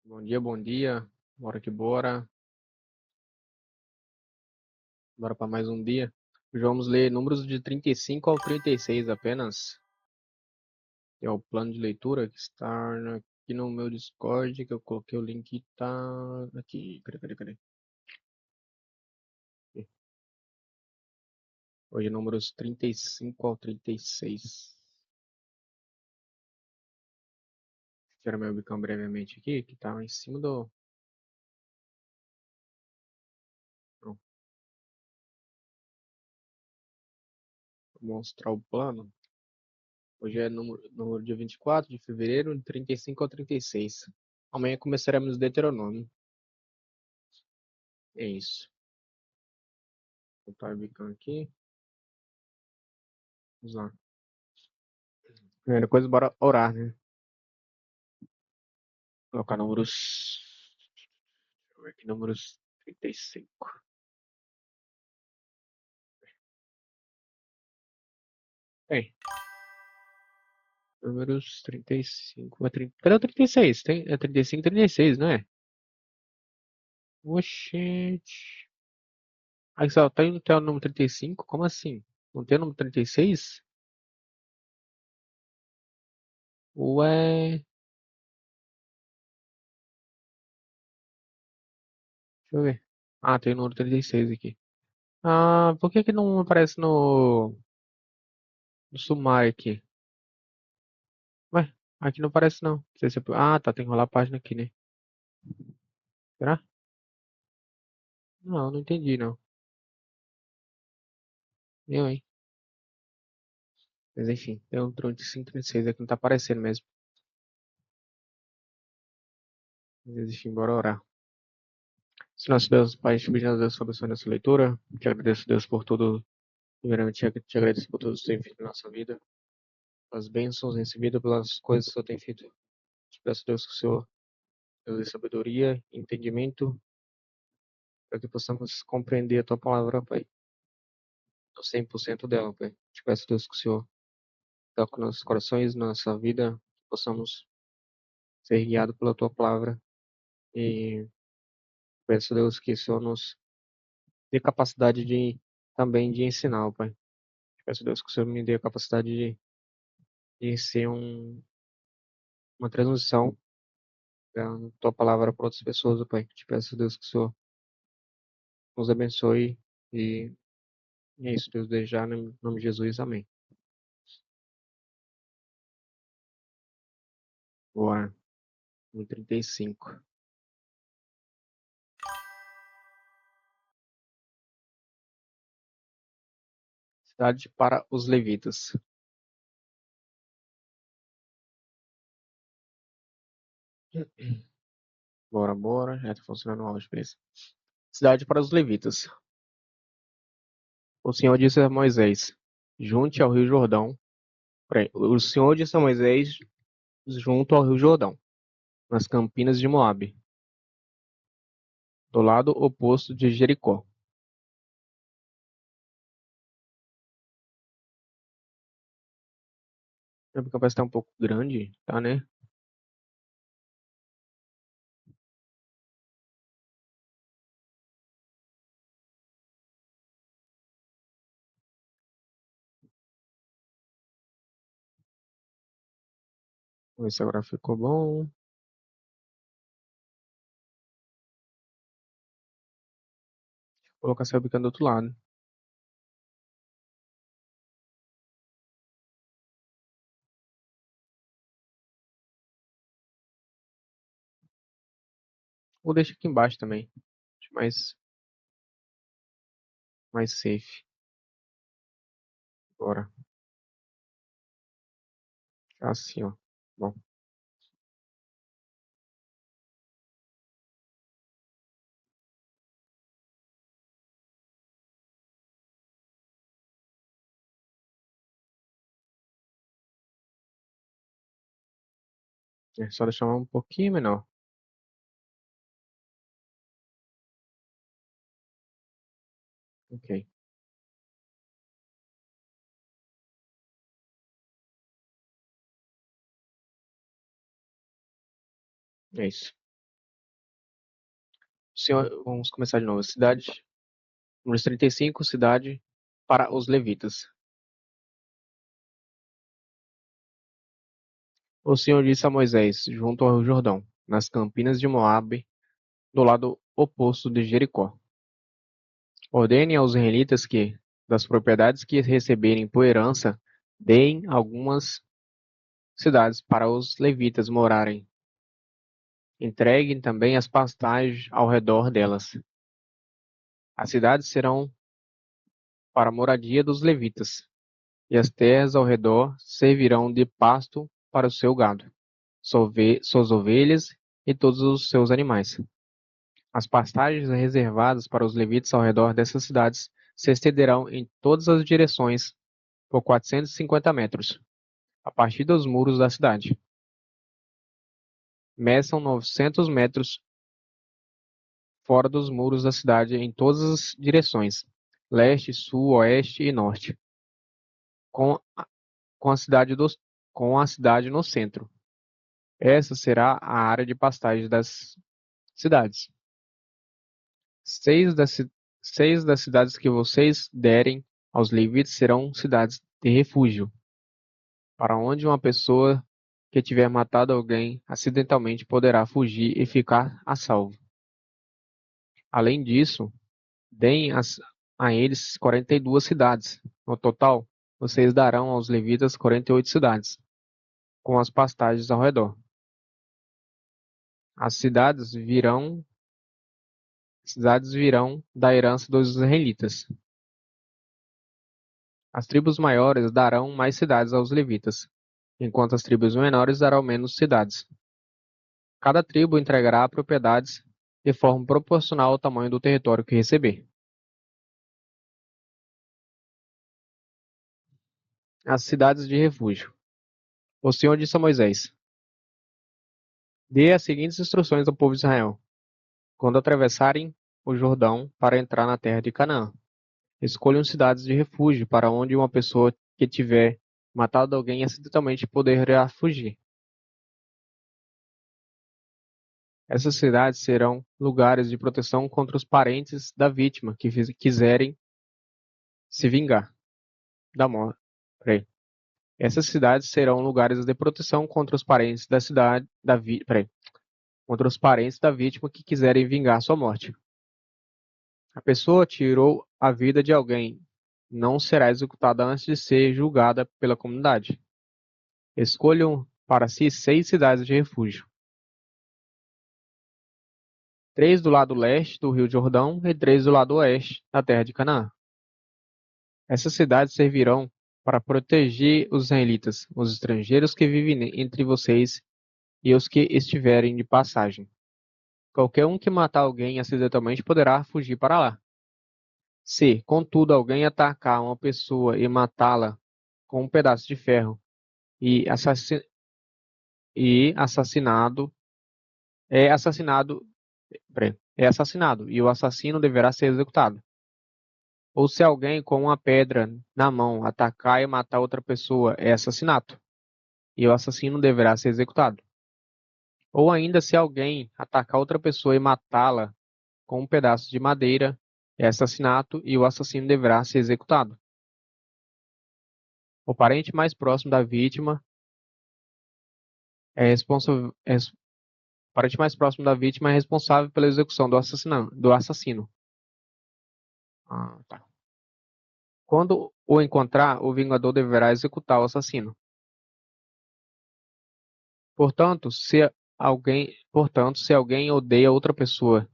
Bom dia, bom dia. Bora que bora. Bora para mais um dia. Hoje vamos ler números de 35 ao 36 apenas. É o plano de leitura que está aqui no meu Discord, que eu coloquei o link, tá aqui. Cadê? Hoje números 35 ao 36. Tirar meu webcam brevemente aqui, que tá em cima do... Não, vou mostrar o plano. Hoje é número dia 24 de fevereiro, de 35 ao 36. Amanhã começaremos Deuteronômio. É isso. Vou botar o webcam aqui. Vamos lá. Primeira coisa, bora orar, né? Colocar números. Deixa eu ver aqui, números 35. Bem, números 35. Cadê o 36? É 35 e 36, não é? Oxente. Aí só tá indo até o número 35? Como assim? Não tem o número 36? Ué. Deixa eu ver. Ah, tem o número 36 aqui. Ah, por que que não aparece no sumário aqui? Ué, aqui não aparece não. Não sei se Ah, tá, tem que rolar a página aqui, né? Será? Não, não entendi não. Eu, hein? Mas enfim, tem um drone de 536 aqui, não tá aparecendo mesmo. Mas enfim, bora orar. Se nosso Deus, Pai, te pedimos a Deus sobre a nessa leitura. Te agradeço, Deus, por tudo. Primeiramente, te agradeço por tudo que você tem feito na nossa vida. Pelas bênçãos recebidas, pelas coisas que o Senhor tem feito. Te peço, Deus, que o Senhor nos dê sabedoria, entendimento, para que possamos compreender a Tua palavra, Pai. No 100% dela, Pai. Te peço, Deus, que o Senhor toque nossos corações, nossa vida, que possamos ser guiados pela Tua palavra. E peço, Deus, que o Senhor nos dê capacidade também de ensinar, Pai. Peço, Deus, que o Senhor me dê a capacidade de ser uma transmissão da Tua palavra para outras pessoas, Pai. Te peço, Deus, que o Senhor nos abençoe e é isso, Deus, desde já, no nome de Jesus, amém. Bora, no 35. Cidade para os levitas. Bora, já tá funcionando o áudio, beleza. Cidade para os levitas. O Senhor disse a Moisés, junte ao rio Jordão. Peraí, o Senhor disse a Moisés, junto ao rio Jordão, nas campinas de Moabe, do lado oposto de Jericó. A capaz está um pouco grande, tá, né? Vamos ver se agora ficou bom. Vou colocar essa webcam do outro lado. Ou deixa aqui embaixo também. Acho mais safe. Bora. Assim, ó. Bom, é só deixar um pouquinho menor. Ok, é isso. Vamos começar de novo. Cidade, número 35, cidade para os levitas. O Senhor disse a Moisés, junto ao Jordão, nas campinas de Moabe, do lado oposto de Jericó: ordene aos israelitas que, das propriedades que receberem por herança, deem algumas cidades para os levitas morarem. Entreguem também as pastagens ao redor delas. As cidades serão para a moradia dos levitas, e as terras ao redor servirão de pasto para o seu gado, suas ovelhas e todos os seus animais. As pastagens reservadas para os levitas ao redor dessas cidades se estenderão em todas as direções por 450 metros, a partir dos muros da cidade. Meçam 900 metros fora dos muros da cidade em todas as direções, leste, sul, oeste e norte, com com a cidade com a cidade no centro. Essa será a área de pastagem das cidades. Seis das, seis das cidades que vocês derem aos levitas serão cidades de refúgio, para onde uma pessoa que tiver matado alguém acidentalmente poderá fugir e ficar a salvo. Além disso, deem a eles 42 cidades. No total, vocês darão aos levitas 48 cidades, com as pastagens ao redor. As cidades virão da herança dos israelitas. As tribos maiores darão mais cidades aos levitas, enquanto as tribos menores darão menos cidades. Cada tribo entregará propriedades de forma proporcional ao tamanho do território que receber. As cidades de refúgio. O Senhor disse a Moisés: dê as seguintes instruções ao povo de Israel quando atravessarem o Jordão para entrar na terra de Canaã. Escolham cidades de refúgio para onde uma pessoa que tiver matado alguém acidentalmente poderá fugir. Essas cidades serão lugares de proteção contra os parentes da vítima que quiserem se vingar da morte. Essas cidades serão lugares de proteção contra os parentes contra os parentes da vítima que quiserem vingar sua morte. A pessoa tirou a vida de alguém não será executada antes de ser julgada pela comunidade. Escolham para si 6 cidades de refúgio: 3 do lado leste do Rio Jordão e 3 do lado oeste da terra de Canaã. Essas cidades servirão para proteger os israelitas, os estrangeiros que vivem entre vocês e os que estiverem de passagem. Qualquer um que matar alguém acidentalmente poderá fugir para lá. Se, contudo, alguém atacar uma pessoa e matá-la com um pedaço de ferro e assassinado, é assassinado, é assassinado e o assassino deverá ser executado. Ou se alguém com uma pedra na mão atacar e matar outra pessoa, é assassinato, e o assassino deverá ser executado. Ou ainda se alguém atacar outra pessoa e matá-la com um pedaço de madeira, é assassinato e o assassino deverá ser executado. O parente mais próximo da vítima é responsável, o parente mais próximo da vítima é responsável pela execução do assassino. Tá. Quando o encontrar, o vingador deverá executar o assassino. Portanto, se alguém odeia outra pessoa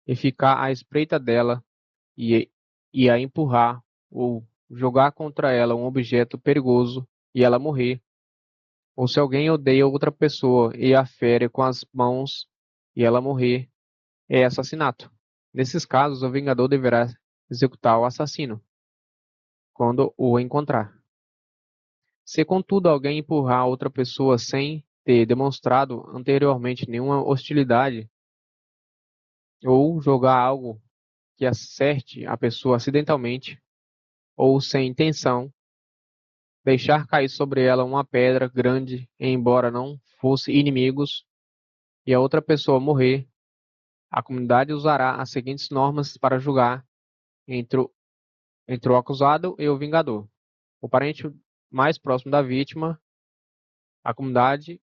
e ficar à espreita dela e, e a empurrar ou jogar contra ela um objeto perigoso e ela morrer, ou se alguém odeia outra pessoa e a fere com as mãos e ela morrer, é assassinato. Nesses casos, o vingador deverá executar o assassino quando o encontrar. Se, contudo, alguém empurrar outra pessoa sem ter demonstrado anteriormente nenhuma hostilidade ou jogar algo que acerte a pessoa acidentalmente ou sem intenção, deixar cair sobre ela uma pedra grande, embora não fosse inimigos, e a outra pessoa morrer, A comunidade usará as seguintes normas para julgar entre o acusado e o vingador. O parente mais próximo da vítima, a comunidade,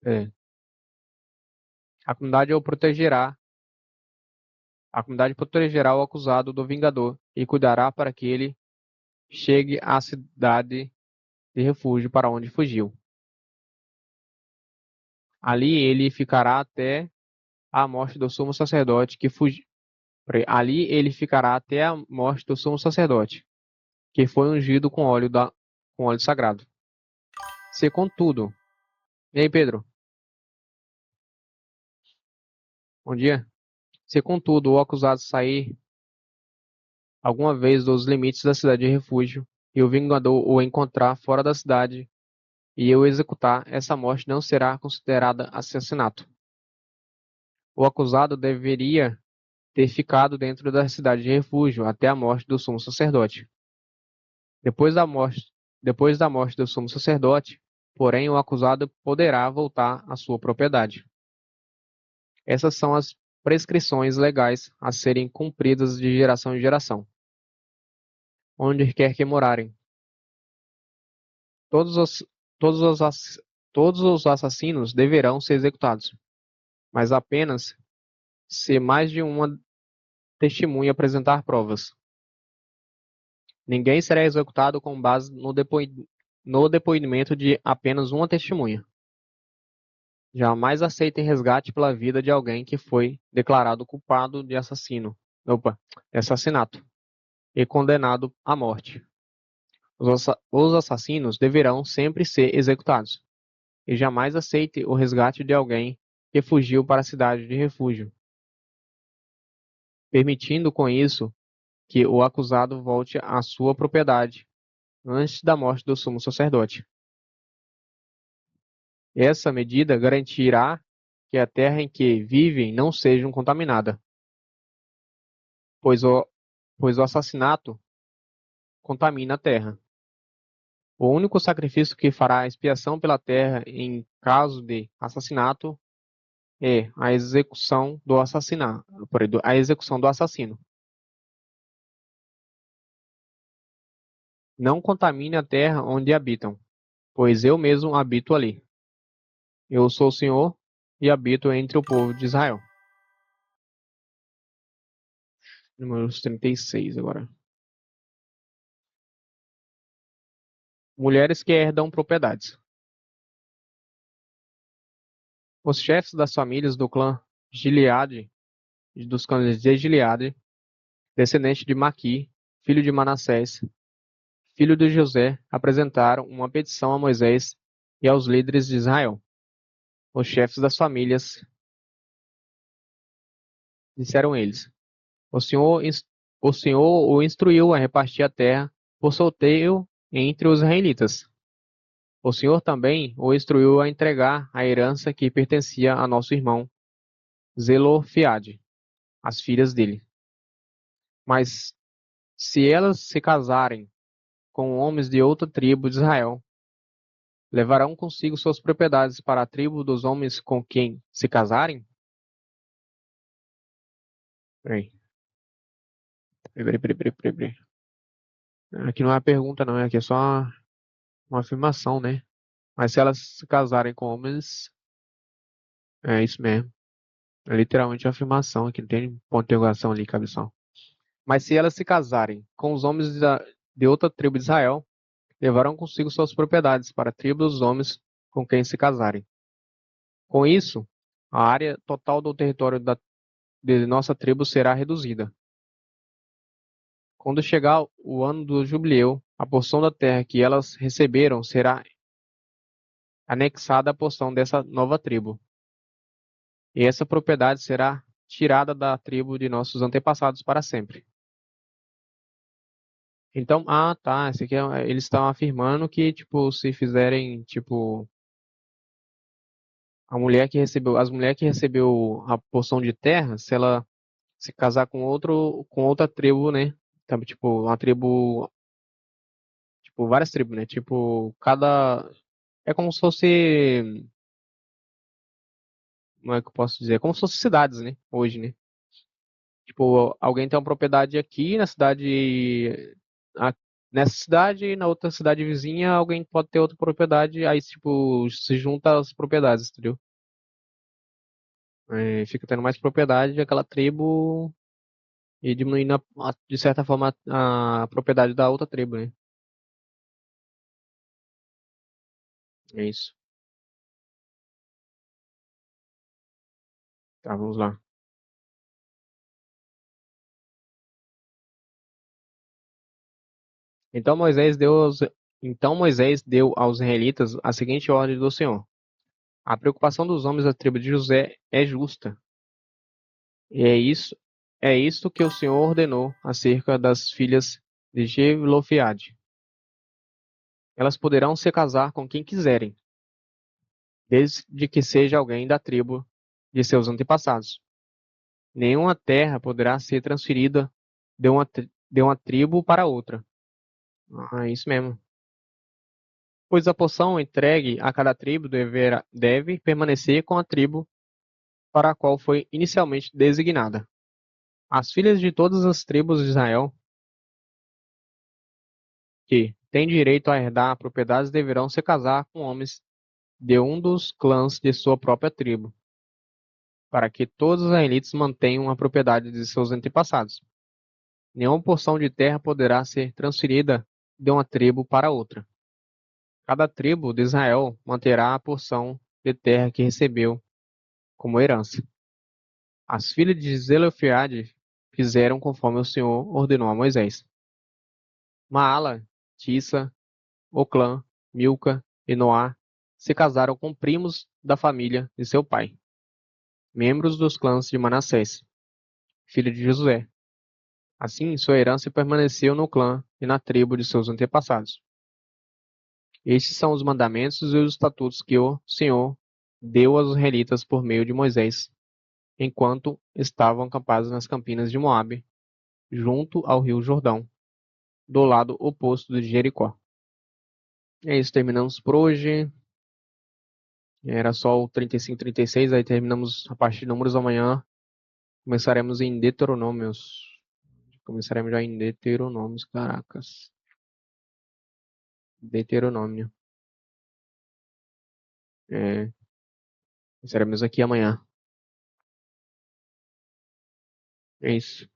é, a comunidade o protegerá, a comunidade protegerá o acusado do vingador e cuidará para que ele chegue à cidade de refúgio para onde fugiu. Ali ele ficará até a morte do sumo sacerdote que fugiu. Ali ele ficará até a morte do sumo sacerdote, que foi ungido com óleo sagrado. Se contudo, e aí Pedro, bom dia. Se contudo o acusado sair alguma vez dos limites da cidade de refúgio e o vingador o encontrar fora da cidade e o executar, essa morte não será considerada assassinato. O acusado deveria ter ficado dentro da cidade de refúgio até a morte do sumo sacerdote. Depois da morte, depois da morte do sumo sacerdote, porém, o acusado poderá voltar à sua propriedade. Essas são as prescrições legais a serem cumpridas de geração em geração, onde quer que morarem. Todos os, todos os, todos os assassinos deverão ser executados, mas apenas se mais de uma testemunha apresentar provas. Ninguém será executado com base no depoimento de apenas uma testemunha. Jamais aceitem resgate pela vida de alguém que foi declarado culpado de assassinato e condenado à morte. Os assassinos deverão sempre ser executados. E jamais aceite o resgate de alguém que fugiu para a cidade de refúgio, permitindo com isso que o acusado volte à sua propriedade antes da morte do sumo sacerdote. Essa medida garantirá que a terra em que vivem não seja contaminada, pois o assassinato contamina a terra. O único sacrifício que fará expiação pela terra em caso de assassinato é a execução do assassino. Não contamine a terra onde habitam, pois eu mesmo habito ali. Eu sou o Senhor e habito entre o povo de Israel. Números 36 agora. Mulheres que herdam propriedades. Os chefes das famílias do clã Gileade, dos clãs de Gileade, descendente de Maqui, filho de Manassés, filho de José, apresentaram uma petição a Moisés e aos líderes de Israel. Os chefes das famílias disseram eles: O Senhor, o Senhor o instruiu a repartir a terra por sorteio entre os israelitas. O Senhor também o instruiu a entregar a herança que pertencia a nosso irmão Zelofeade, as filhas dele. Mas se elas se casarem com homens de outra tribo de Israel, levarão consigo suas propriedades para a tribo dos homens com quem se casarem? Peraí. Peraí. Aqui não é uma pergunta, não. Aqui é só uma afirmação, né? Mas se elas se casarem com homens, é isso mesmo. É literalmente uma afirmação. Aqui não tem ponto de interrogação ali, cabeção. Mas se elas se casarem com os homens de outra tribo de Israel, levarão consigo suas propriedades para a tribo dos homens com quem se casarem. Com isso, a área total do território de nossa tribo será reduzida. Quando chegar o ano do jubileu, a porção da terra que elas receberam será anexada à porção dessa nova tribo. E essa propriedade será tirada da tribo de nossos antepassados para sempre. Então, tá, esse aqui eles estão afirmando que, tipo, se fizerem, tipo, as mulheres que recebeu a porção de terra, se ela se casar com outra tribo, né? Então, tipo, uma tribo, tipo, várias tribos, né? Tipo, é como se fosse como é que eu posso dizer? Como se fossem cidades, né? Hoje, né? Tipo, alguém tem uma propriedade aqui na cidade, a- nessa cidade e na outra cidade vizinha, alguém pode ter outra propriedade, aí, tipo, se junta as propriedades, entendeu? Fica tendo mais propriedade daquela tribo e diminuindo, de certa forma, a propriedade da outra tribo, né? É isso. Tá, vamos lá. Então Moisés deu aos, então Moisés deu aos israelitas a seguinte ordem do Senhor: a preocupação dos homens da tribo de José é justa. E é isto que o Senhor ordenou acerca das filhas de Jelofiade. Elas poderão se casar com quem quiserem, desde que seja alguém da tribo de seus antepassados. Nenhuma terra poderá ser transferida de uma tribo para outra. Ah, é isso mesmo. Pois a porção entregue a cada tribo deve permanecer com a tribo para a qual foi inicialmente designada. As filhas de todas as tribos de Israel que têm direito a herdar propriedades deverão se casar com homens de um dos clãs de sua própria tribo, para que todos os israelitas mantenham a propriedade de seus antepassados. Nenhuma porção de terra poderá ser transferida de uma tribo para outra. Cada tribo de Israel manterá a porção de terra que recebeu como herança. As filhas de Zelofeade fizeram conforme o Senhor ordenou a Moisés. Maala, Tissa, Oclã, Milca e Noá se casaram com primos da família de seu pai, membros dos clãs de Manassés, filho de Josué. Assim, sua herança permaneceu no clã e na tribo de seus antepassados. Estes são os mandamentos e os estatutos que o Senhor deu aos israelitas por meio de Moisés, enquanto estavam acampados nas campinas de Moabe, junto ao rio Jordão, do lado oposto de Jericó. É isso, terminamos por hoje. Era só o 35 e 36, aí terminamos a parte de números amanhã. Começaremos em Deuteronômios. Começaremos já em Deuteronômios, caracas. Deuteronômio. É, começaremos aqui amanhã. É isso.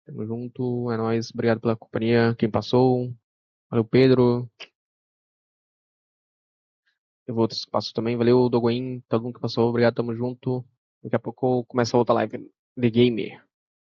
Tamo junto, é nóis. Obrigado pela companhia. Quem passou. Valeu, Pedro. Eu vou outros que passou também. Valeu, Dogoin. Todo mundo que passou. Obrigado, tamo junto. Daqui a pouco começa a outra live de gamer.